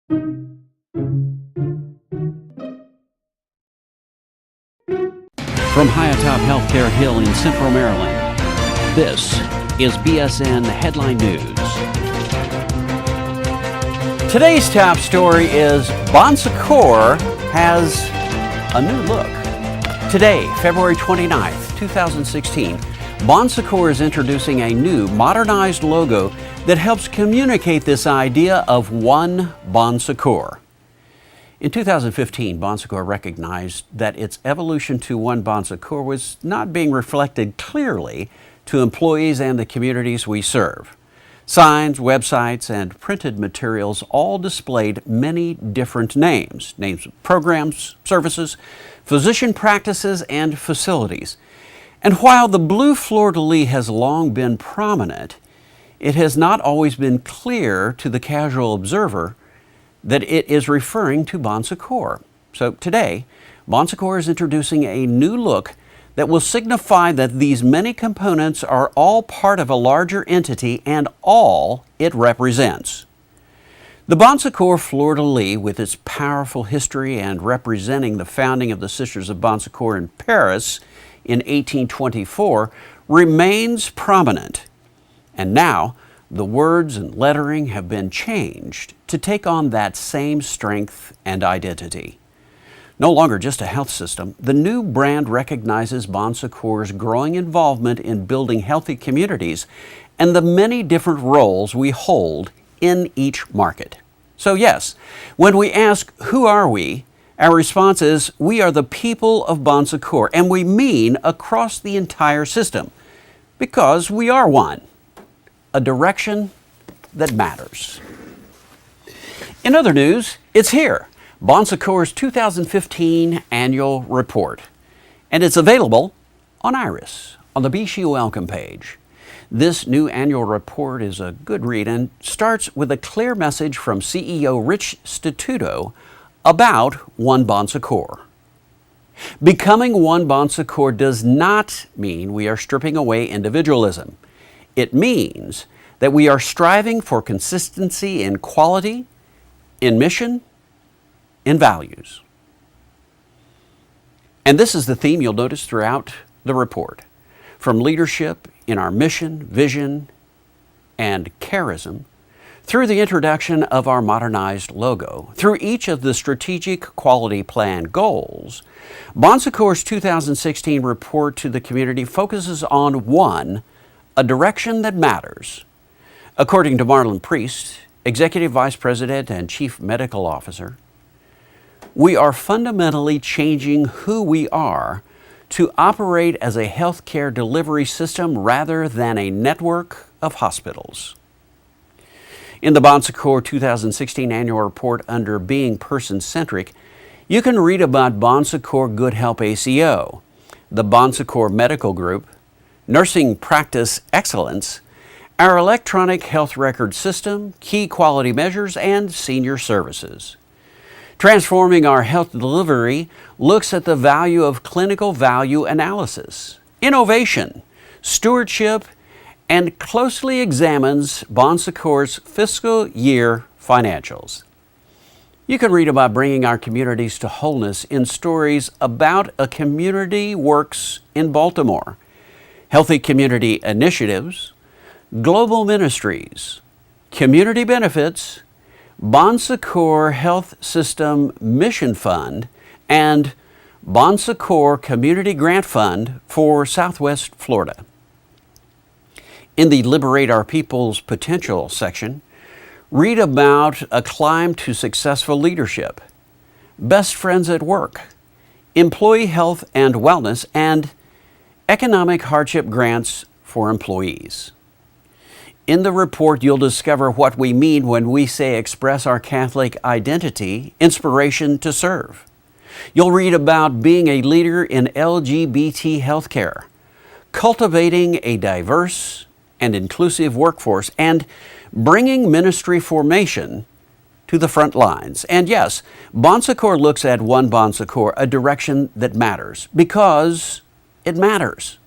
From high atop Healthcare Hill in Central Maryland, this is BSN Headline News. Today's top story is Bon Secours has a new look. Today, February 29th, 2016, Bon Secours is introducing a new modernized logo that helps communicate this idea of One Bon Secours. In 2015, Bon Secours recognized that its evolution to One Bon Secours was not being reflected clearly to employees and the communities we serve. Signs, websites, and printed materials all displayed many different names of programs, services, physician practices, and facilities. And while the blue fleur-de-lis has long been prominent, it has not always been clear to the casual observer that it is referring to Bon Secours. So today, Bon Secours is introducing a new look that will signify that these many components are all part of a larger entity and all it represents. The Bon Secours fleur-de-lis, with its powerful history and representing the founding of the Sisters of Bon Secours in Paris in 1824, remains prominent. And now, the words and lettering have been changed to take on that same strength and identity. No longer just a health system, the new brand recognizes Bon Secours' growing involvement in building healthy communities and the many different roles we hold in each market. So yes, when we ask, who are we? Our response is, we are the people of Bon Secours, and we mean across the entire system, because we are one. A direction that matters. In other news, it's here, Bon Secours' 2015 annual report. And it's available on Iris, on the Be She Welcome page. This new annual report is a good read and starts with a clear message from CEO Rich Statuto about One Bon Secours. Becoming One Bon Secours does not mean we are stripping away individualism. It means that we are striving for consistency in quality, in mission, in values. And this is the theme you'll notice throughout the report. From leadership in our mission, vision, and charism, through the introduction of our modernized logo, through each of the strategic quality plan goals, Bon Secours' 2016 report to the community focuses on one, a direction that matters. According to Marlon Priest, Executive Vice President and Chief Medical Officer, we are fundamentally changing who we are to operate as a healthcare delivery system rather than a network of hospitals. In the Bon Secours 2016 annual report under Being Person-Centric, you can read about Bon Secours Good Help ACO, the Bon Secours Medical Group, Nursing Practice Excellence, our electronic health record system, key quality measures, and senior services. Transforming our health delivery looks at the value of clinical value analysis, innovation, stewardship, and closely examines Bon Secours' fiscal year financials. You can read about bringing our communities to wholeness in stories about a community works in Baltimore, healthy community initiatives, global ministries, community benefits, Bon Secours Health System Mission Fund, and Bon Secours Community Grant Fund for Southwest Florida. In the Liberate Our People's Potential section, read about a climb to successful leadership, best friends at work, employee health and wellness, and economic hardship grants for employees. In the report, you'll discover what we mean when we say express our Catholic identity, inspiration to serve. You'll read about being a leader in LGBT healthcare, cultivating a diverse and inclusive workforce, and bringing ministry formation to the front lines. And yes, Bon Secours looks at One Bon Secours, a direction that matters, because it matters.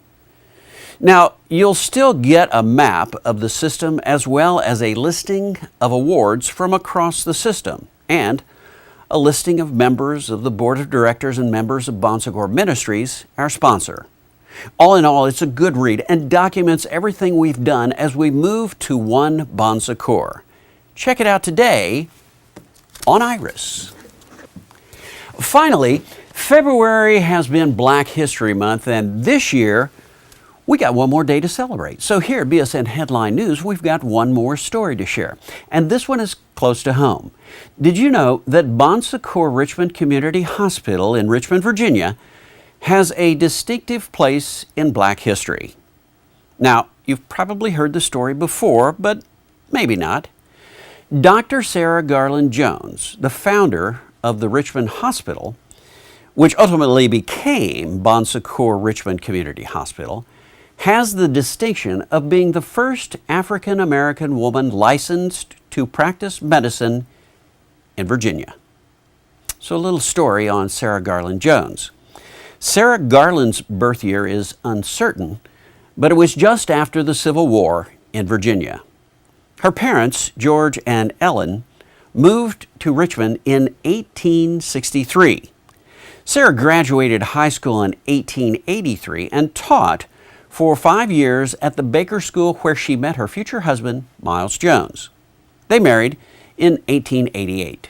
Now, you'll still get a map of the system as well as a listing of awards from across the system. and a listing of members of the Board of Directors and members of Bon Secours Ministries, our sponsor. All in all, it's a good read and documents everything we've done as we move to One Bon Secours. Check it out today on Iris. Finally, February has been Black History Month, and this year we got one more day to celebrate. So here at BSN Headline News, we've got one more story to share, and this one is close to home. Did you know that Bon Secours Richmond Community Hospital in Richmond, Virginia, has a distinctive place in Black history? Now, you've probably heard the story before, but maybe not. Dr. Sarah Garland Jones, the founder of the Richmond Hospital, which ultimately became Bon Secours Richmond Community Hospital, has the distinction of being the first African-American woman licensed to practice medicine in Virginia. So a little story on Sarah Garland Jones. Sarah Garland's birth year is uncertain, but it was just after the Civil War in Virginia. Her parents, George and Ellen, moved to Richmond in 1863. Sarah graduated high school in 1883 and taught for 5 years at the Baker School, where she met her future husband, Miles Jones. They married in 1888.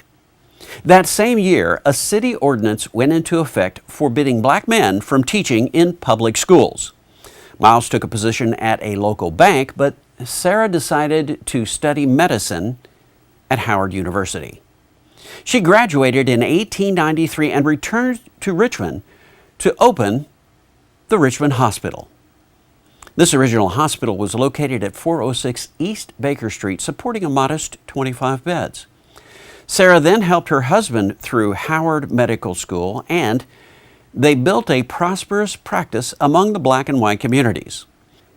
That same year, a city ordinance went into effect forbidding black men from teaching in public schools. Miles took a position at a local bank, but Sarah decided to study medicine at Howard University. She graduated in 1893 and returned to Richmond to open the Richmond Hospital. This original hospital was located at 406 East Baker Street, supporting a modest 25 beds. Sarah then helped her husband through Howard Medical School, and they built a prosperous practice among the black and white communities.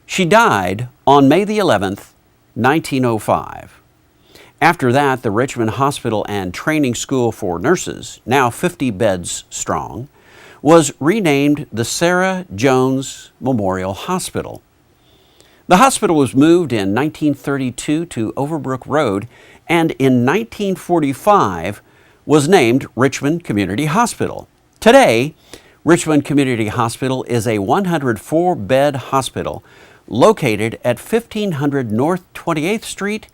She died on May the 11th, 1905. After that, the Richmond Hospital and Training School for Nurses, now 50 beds strong, was renamed the Sarah Jones Memorial Hospital. The hospital was moved in 1932 to Overbrook Road, and in 1945 was named Richmond Community Hospital. Today, Richmond Community Hospital is a 104-bed hospital located at 1500 North 28th Street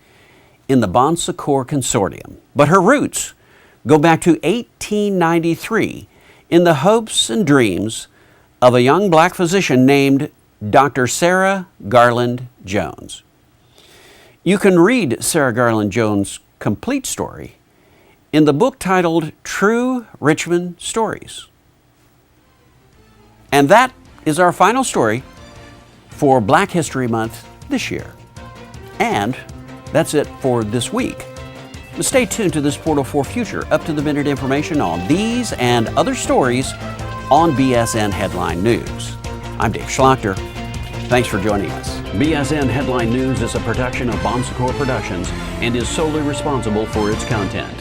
in the Bon Secours Consortium. But her roots go back to 1893 in the hopes and dreams of a young black physician named Dr. Sarah Garland Jones. You can read Sarah Garland Jones' complete story in the book titled True Richmond Stories. And that is our final story for Black History Month this year. And that's it for this week. But stay tuned to this portal for future up-to-the-minute information on these and other stories on BSN Headline News. I'm Dave Schlachter. Thanks for joining us. BSN Headline News is a production of Bon Secours Productions and is solely responsible for its content.